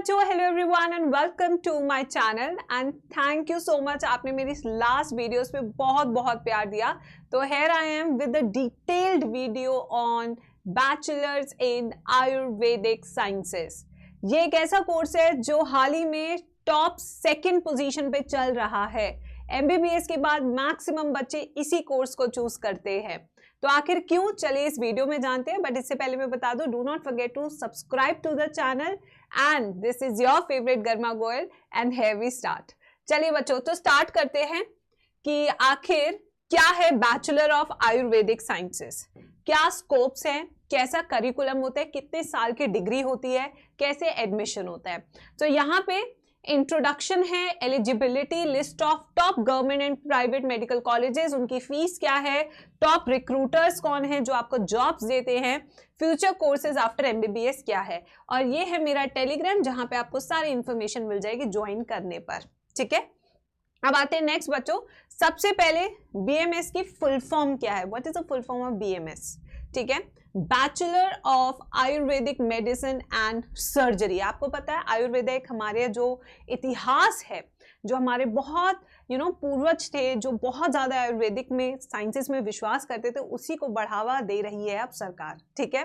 बच्चों, hello everyone and welcome to my channel and thank you so much. आपने मेरी last videos पे बहुत बहुत प्यार दिया। तो here I am with the detailed video on bachelors in Ayurvedic sciences. ये एक ऐसा कोर्स है जो हाल ही में टॉप सेकंड पोजीशन पे चल रहा है। एमबीबीएस के बाद मैक्सिमम बच्चे इसी कोर्स को चूज करते हैं। तो आखिर क्यों, चलिए इस वीडियो में जानते हैं। बट इससे पहले मैं बता दूं, do not forget to subscribe to the channel and this is your favourite Garima Goyal and here we start. चलिए बच्चों, तो स्टार्ट करते हैं कि आखिर क्या है बैचलर ऑफ आयुर्वेदिक साइंसेस, क्या स्कोप्स हैं, कैसा करिकुलम होता है, कितने साल की डिग्री होती है, कैसे एडमिशन होता है। तो यहाँ पे इंट्रोडक्शन है, eligibility, list of top government and private medical colleges, उनकी फीस क्या है, टॉप रिक्रूटर्स कौन है जो आपको जॉब्स देते हैं, फ्यूचर कोर्सेज आफ्टर एमबीबीएस क्या है, और ये है मेरा टेलीग्राम जहां पे आपको सारी इंफॉर्मेशन मिल जाएगी ज्वाइन करने पर। ठीक है, अब आते हैं नेक्स्ट बच्चों। सबसे पहले बीएमएस की फुल फॉर्म क्या है, what is the full form of BMS. ठीक है, bachelor of Ayurvedic medicine and surgery. आपको पता है आयुर्वेदिक हमारे जो इतिहास है, जो हमारे बहुत पूर्वज थे, जो बहुत ज्यादा आयुर्वेदिक में साइंसेस में विश्वास करते थे, उसी को बढ़ावा दे रही है अब सरकार। ठीक है,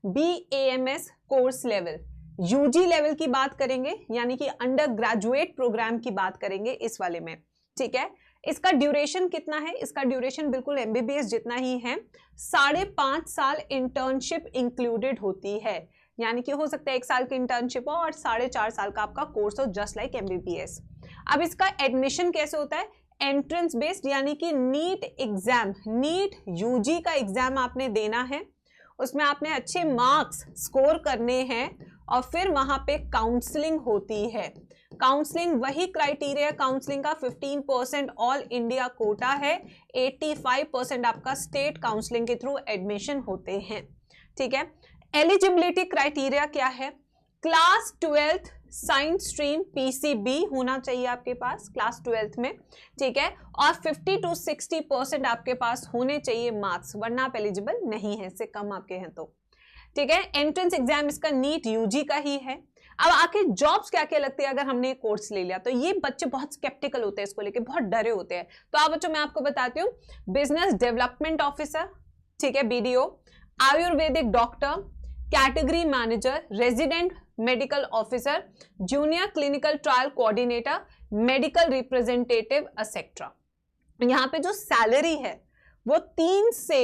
BAMS course level, UG level की बात करेंगे, यानी कि अंडर ग्रेजुएट प्रोग्राम की बात करेंगे इस वाले में। ठीक है, इसका ड्यूरेशन कितना है, इसका ड्यूरेशन बिल्कुल एमबीबीएस जितना ही है। 5.5 साल इंटर्नशिप इंक्लूडेड होती है, यानी कि हो सकता है 1 साल की इंटर्नशिप हो और 4.5 साल का आपका कोर्स हो, जस्ट लाइक एमबीबीएस। अब इसका एडमिशन कैसे होता है, एंट्रेंस बेस्ड, यानी कि नीट एग्जाम, नीट यूजी का एग्जाम आपने देना है, उसमें आपने अच्छे मार्क्स स्कोर करने हैं और फिर वहां पे काउंसलिंग होती है। काउंसलिंग वही क्राइटेरिया काउंसलिंग का 15% ऑल इंडिया कोटा है, 85% आपका स्टेट काउंसलिंग के थ्रू एडमिशन होते हैं। ठीक है, एलिजिबिलिटी क्राइटेरिया क्या है, class 12th science stream PCB होना चाहिए आपके पास क्लास 12th में। ठीक है, और 50 to 60% आपके पास होने चाहिए मार्क्स, वरना आप एलिजिबल नहीं है, इससे कम आपके हैं तो। ठीक है, एंट्रेंस एग्जाम इसका नीट यूजी का ही है। अब आखिर जॉब्स क्या क्या लगती है अगर हमने कोर्स ले लिया, तो ये बच्चे बहुत स्केप्टिकल होते हैं, इसको लेके बहुत डरे होते हैं। तो आप बच्चों, मैं आपको बताती हूँ, बिजनेस डेवलपमेंट ऑफिसर, ठीक है BDO, Ayurvedic doctor, category manager, resident medical officer, junior clinical trial coordinator, medical representative etcetera. यहाँ पे जो सैलरी है वो 3 से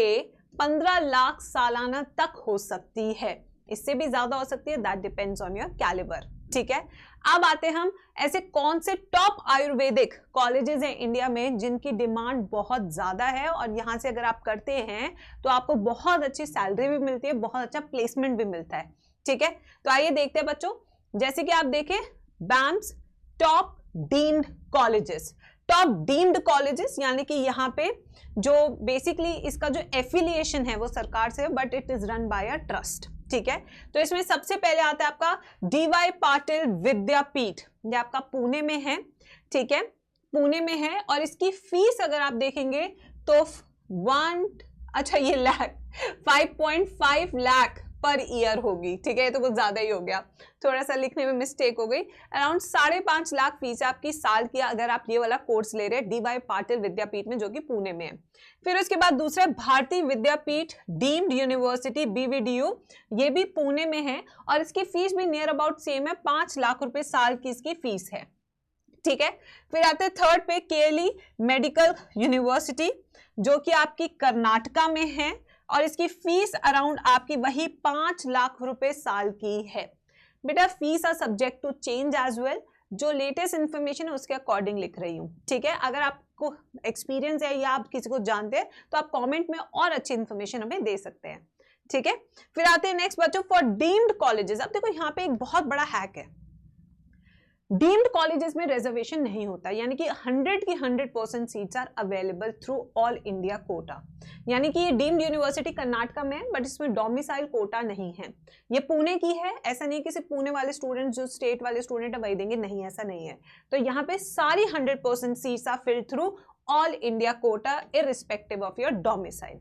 15 लाख सालाना तक हो सकती है, इससे भी ज्यादा हो सकती है, that depends on your calibre. ठीक है, अब आते हम ऐसे कौन से टॉप आयुर्वेदिक कॉलेजेस हैं इंडिया में जिनकी डिमांड बहुत ज्यादा है, और यहां से अगर आप करते हैं तो आपको बहुत अच्छी सैलरी भी मिलती है, बहुत अच्छा प्लेसमेंट भी मिलता है। ठीक है, तो आइए देखते हैं बच्चों, जैसे कि आप देखें BAMS top deemed colleges, top deemed colleges, यानी कि यहाँ पे जो बेसिकली इसका जो एफिलिएशन है वो सरकार से है, but it is run by a trust. ठीक है, तो इसमें सबसे पहले आता है आपका डीवाई पाटिल विद्यापीठ, ये आपका पुणे में है। ठीक है, पुणे में है, और इसकी फीस अगर आप देखेंगे तो 5.5 लाख पर ईयर होगी। ठीक है, ये तो कुछ ज्यादा ही हो गया, थोड़ा सा लिखने में मिस्टेक हो गई। अराउंड 5.5 लाख फीस है आपकी साल की अगर आप ये वाला कोर्स ले रहे हैं डीवाई पाटिल विद्यापीठ में, जो कि पुणे में है। फिर उसके बाद दूसरा भारतीय विद्यापीठ डीम्ड यूनिवर्सिटी बीवीडीयू, ये भी पुणे में है, और इसकी फीस भी नियर अबाउट सेम है, 5 लाख रुपए साल की इसकी फीस है। ठीक है, फिर आते हैं थर्ड पे केएलई मेडिकल यूनिवर्सिटी, जो कि आपकी कर्नाटका में है, और इसकी फीस अराउंड आपकी वही 5 लाख रुपए साल की है। बेटा fees are subject to change as well, जो लेटेस्ट इंफॉर्मेशन है उसके अकॉर्डिंग लिख रही हूँ। ठीक है, अगर आपको एक्सपीरियंस है या आप किसी को जानते हैं तो आप कमेंट में और अच्छी इंफॉर्मेशन हमें दे सकते हैं। ठीक है, फिर आते हैं नेक्स्ट बच्चों फॉर डीम्ड कॉलेजेस। अब देखो यहाँ पे एक बहुत बड़ा हैक है, डीम्ड कॉलेजेस में रिजर्वेशन नहीं होता, यानी कि 100 की 100% seats are available through all India quota. यानी कि ये डीम्ड यूनिवर्सिटी कर्नाटका में है, बट इसमें डोमिसाइल कोटा नहीं है, ये पुणे की है। ऐसा नहीं कि सिर्फ पुणे वाले स्टूडेंट, जो स्टेट वाले स्टूडेंट है वही देंगे, नहीं ऐसा नहीं है। तो यहाँ पे सारी 100% seats are filled through all India quota irrespective of your domicile.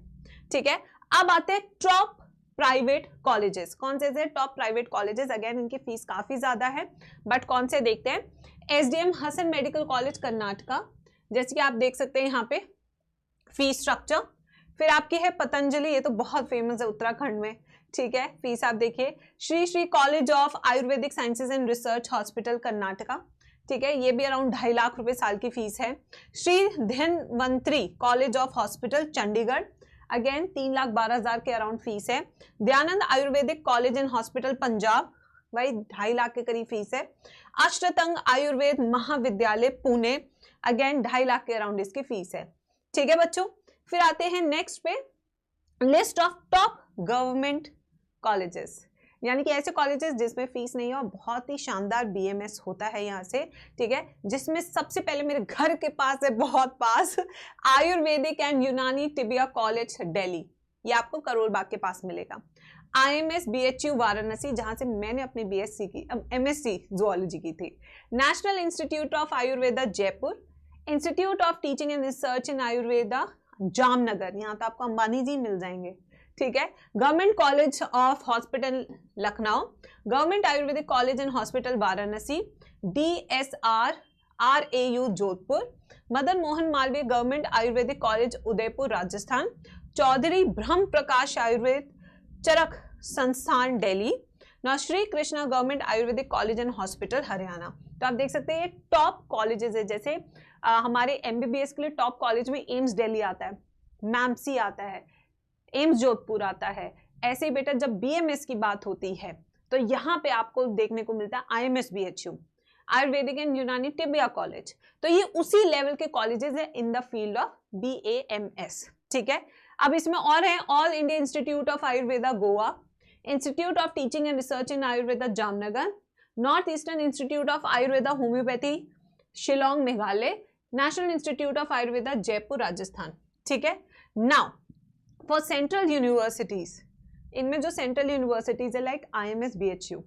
ठीक है, अब आते हैं टॉप प्राइवेट कॉलेजेस। कौन से टॉप प्राइवेट कॉलेजेस? अगेन इनकी फीस काफी ज्यादा है, बट कौन से देखते हैं। SDM Hassan medical college Karnataka, जैसे कि आप देख सकते हैं यहाँ पे फीस स्ट्रक्चर। फिर आपकी है पतंजलि, ये तो बहुत फेमस है उत्तराखंड में, ठीक है। फीस आप देखिए, Shri Shri college of Ayurvedic sciences and research hospital Karnataka, ठीक है, ये भी अराउंड 2.5 लाख रुपए साल की फीस है। Shri Dhanvantari college of hospital Chandigarh, again 3,12,000 के अराउंड फीस है। Dayanand Ayurvedic college and hospital Punjab, भाई 2.5 लाख के करीब फीस है। अष्टतंग आयुर्वेद महाविद्यालय पुणे, अगेन 2.5 लाख के अराउंड इसकी फीस है, ठीक है बच्चों। फिर आते हैं नेक्स्ट पे, list of top government colleges, यानी कि ऐसे कॉलेजेस जिसमें फीस नहीं है और बहुत ही शानदार बीएमएस होता है यहाँ से, ठीक है। जिसमें सबसे पहले मेरे घर के पास है, बहुत पास, आयुर्वेदिक एंड यूनानी टिबिया कॉलेज दिल्ली, ये आपको करोल बाग के पास मिलेगा। IMS BHU वाराणसी, जहां से मैंने अपनी BSc की, MSc जूलॉजी की थी। National institute of Ayurveda Jaipur, institute of teaching and research in Ayurveda Jamnagar, यहाँ तो आपको अंबानी जी मिल जाएंगे, ठीक है। Government college of hospital Lucknow, government Ayurvedic college and hospital Varanasi, DSR RAU Jodhpur, Madan Mohan Malaviya government Ayurvedic college Udaipur Rajasthan, Chaudhary Brahm Prakash Ayurved Charak Sansthan Delhi, ना Shri Krishna government Ayurvedic college and hospital Haryana. तो आप देख सकते हैं ये टॉप कॉलेजेस है। जैसे हमारे MBBS के लिए टॉप कॉलेज में एम्स दिल्ली आता है, मैमसी आता है, एम्स जोधपुर आता है। ऐसे ही बेटा जब BMS की बात होती है तो यहाँ पे आपको देखने को मिलता है IMS BHU आयुर्वेदिक एंड यूनानी टिबिया कॉलेज। तो ये उसी लेवल के कॉलेजेस है in the field of BAMS, ठीक है। अब इसमें और है all India institute of Ayurveda Goa, institute of teaching and research in Ayurveda Jamnagar, north eastern institute of Ayurveda homeopathy Shillong Meghalaya, national institute of Ayurveda Jaipur Rajasthan, ठीक है। नाउ फॉर सेंट्रल यूनिवर्सिटीज, इनमें जो सेंट्रल यूनिवर्सिटीज है लाइक IMS BHU,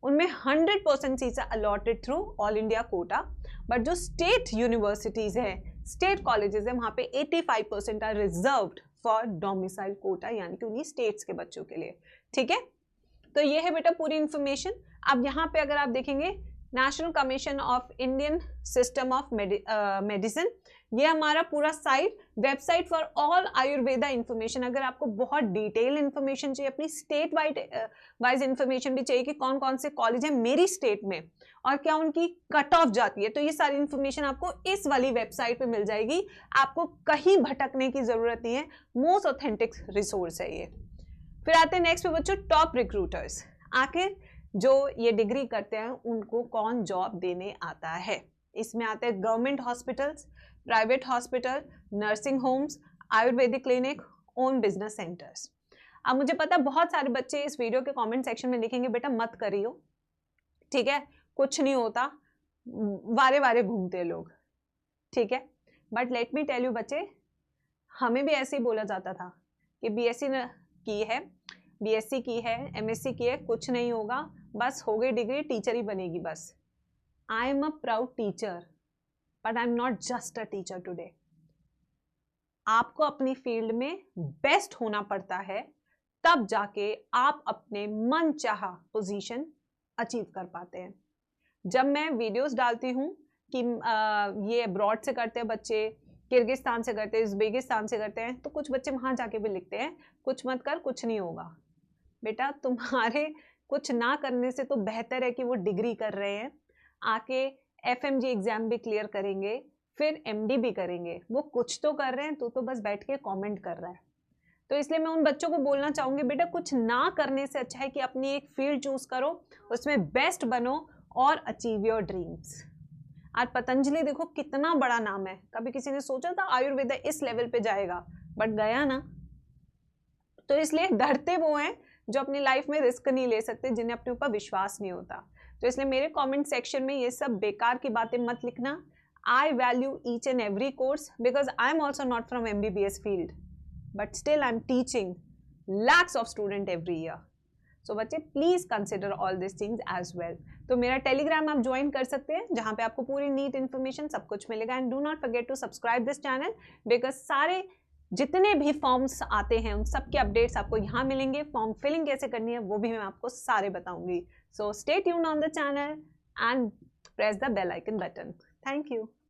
उनमें 100% seats allotted through all India quota, but जो state universities है, state colleges है, वहां पे 85% are reserved for domicile quota, यानी कि उन्हीं स्टेट्स के बच्चों के लिए, ठीक है। तो ये है बेटा पूरी इंफॉर्मेशन। अब यहाँ पे अगर आप देखेंगे national commission of Indian system of medicine, ये हमारा पूरा site, website for all Ayurveda information. अगर आपको बहुत डिटेल इंफॉर्मेशन चाहिए, अपनी स्टेट वाइज इंफॉर्मेशन भी चाहिए कि कौन कौन से कॉलेज है मेरी स्टेट में और क्या उनकी कट ऑफ जाती है, तो ये सारी इंफॉर्मेशन आपको इस वाली वेबसाइट पे मिल जाएगी। आपको कहीं भटकने की जरूरत नहीं है, मोस्ट ऑथेंटिक रिसोर्स है ये। फिर आते हैं नेक्स्ट पे बच्चों, टॉप रिक्रूटर्स। आखिर जो ये डिग्री करते हैं उनको कौन जॉब देने आता है? इसमें आते हैं government hospitals, private hospital, nursing homes, Ayurvedic clinic, own business centres. अब मुझे पता है बहुत सारे बच्चे इस वीडियो के कमेंट सेक्शन में लिखेंगे बेटा मत करियो, ठीक है, कुछ नहीं होता, वारे वारे घूमते लोग, ठीक है। But let me tell you बच्चे, हमें भी ऐसे ही बोला जाता था कि BSc की है, BSc की है, MSc की है, कुछ नहीं होगा, बस हो गई डिग्री, टीचर ही बनेगी बस। I am a proud teacher, but I am not just a teacher today. आपको अपनी फील्ड में बेस्ट होना पड़ता है, तब जाके आप अपने मन चाहा पोजीशन अचीव कर पाते हैं। जब मैं वीडियोस डालती हूँ कि ये अब्रॉड से करते हैं बच्चे, किर्गिस्तान से करते हैं, उज़्बेकिस्तान से करते हैं, तो कुछ बच्चे वहाँ जाके भी लिखते हैं कुछ मत कर, कुछ नहीं होगा। बेटा तुम्हारे कुछ ना करने से तो बेहतर है कि वो डिग्री कर रहे हैं, आके FMG एग्जाम भी क्लियर करेंगे, फिर MD भी करेंगे, वो कुछ तो कर रहे हैं, तो बस बैठ के कमेंट कर रहा है। तो इसलिए मैं उन बच्चों को बोलना चाहूँगी बेटा कुछ ना करने से अच्छा है कि अपनी एक फील्ड चूज करो, उसमें बेस्ट बनो और अचीव योर ड्रीम्स। आज पतंजलि देखो कितना बड़ा नाम है, कभी किसी ने सोचा था आयुर्वेदा इस लेवल पे जाएगा, बट गया ना। तो इसलिए डरते वो हैं जो अपनी लाइफ में रिस्क नहीं ले सकते, जिन्हें अपने ऊपर विश्वास नहीं होता। तो इसलिए मेरे कमेंट सेक्शन में ये सब बेकार की बातें मत लिखना। I value each and every course because I am also not from MBBS field, but still I am teaching lakhs of student every year. So बच्चे please consider all this things as well. तो मेरा Telegram आप join कर सकते हैं, जहां पे आपको पूरी नीट इन्फॉर्मेशन सब कुछ मिलेगा। And do not forget to subscribe this channel because सारे जितने भी फॉर्म्स आते हैं उन सब के अपडेट्स आपको यहाँ मिलेंगे। फॉर्म फिलिंग कैसे करनी है वो भी मैं आपको सारे बताऊंगी। So stay tuned on the channel and press the bell icon button. Thank you.